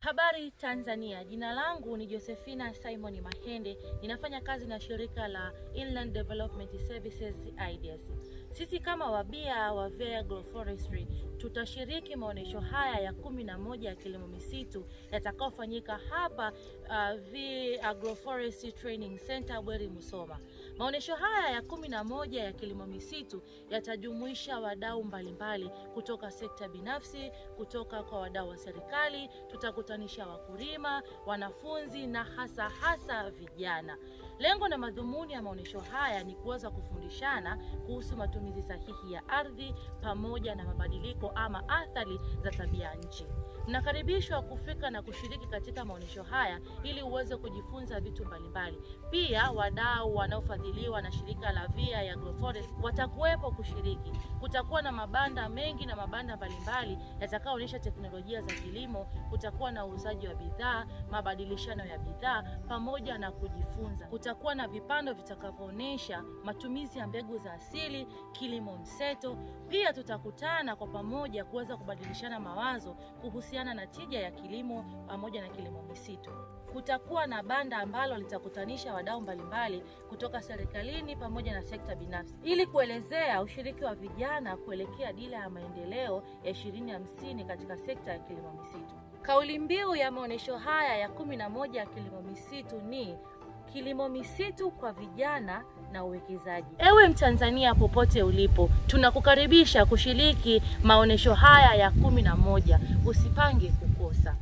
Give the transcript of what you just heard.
Habari Tanzania, jina langu ni Josephina Simon Mahende, ninafanya kazi na shirika la Inland Development Services IDS. Sisi kama wabia wa VEA Agroforestry tutashiriki maonesho haya ya 11 ya kilimo misitu yatakayofanyika hapa VEA Agroforestry Training Center Bweri Musoma. Maonesho haya ya 11 ya kilimo misitu yatajumuisha wadau mbalimbali kutoka sekta binafsi, kutoka kwa wadau wa serikali, tutakutanisha wakulima, wanafunzi na hasa vijana. Lengo na madhumuni ya maonesho haya ni kuweza kufundishana kuhusu matumizi sahihi ya ardhi pamoja na mabadiliko ama athari za tabia nchi. Mnakaribishwa kufika na kushiriki katika maonesho haya ili uweze kujifunza vitu mbalimbali. Pia wadau wanaofadhiliwa na shirika la VEA Agroforestry watakuwepo kushiriki. Kutakuwa na mabanda mengi na mabanda mbalimbali yatakayoonyesha teknolojia za kilimo. Kutakuwa na uuzaji wa bidhaa, mabadilishano ya bidhaa pamoja na kujifunza. Kutakuwa na vipando vitakavyoonyesha matumizi ya mbegu za asili, kilimo mseto. Pia tutakutana kwa pamoja kuweza kubadilishana mawazo kuhusiana na tija ya kilimo pamoja na kilimo misitu. Kutakuwa na banda ambalo litakutanisha wadau mbalimbali kutoka serikalini pamoja na sekta binafsi ili kuelezea ushiriki wa vijana kuelekea dira ya maendeleo ya 2050 katika sekta ya kilimo misitu. Kauli mbiu ya maonesho haya ya 11 ya kilimo misitu ni kilimo misitu kwa vijana na uwekezaji. Ewe Mtanzania popote ulipo, tunakukaribisha kushiriki maonesho haya ya 11. Usipange kukosa.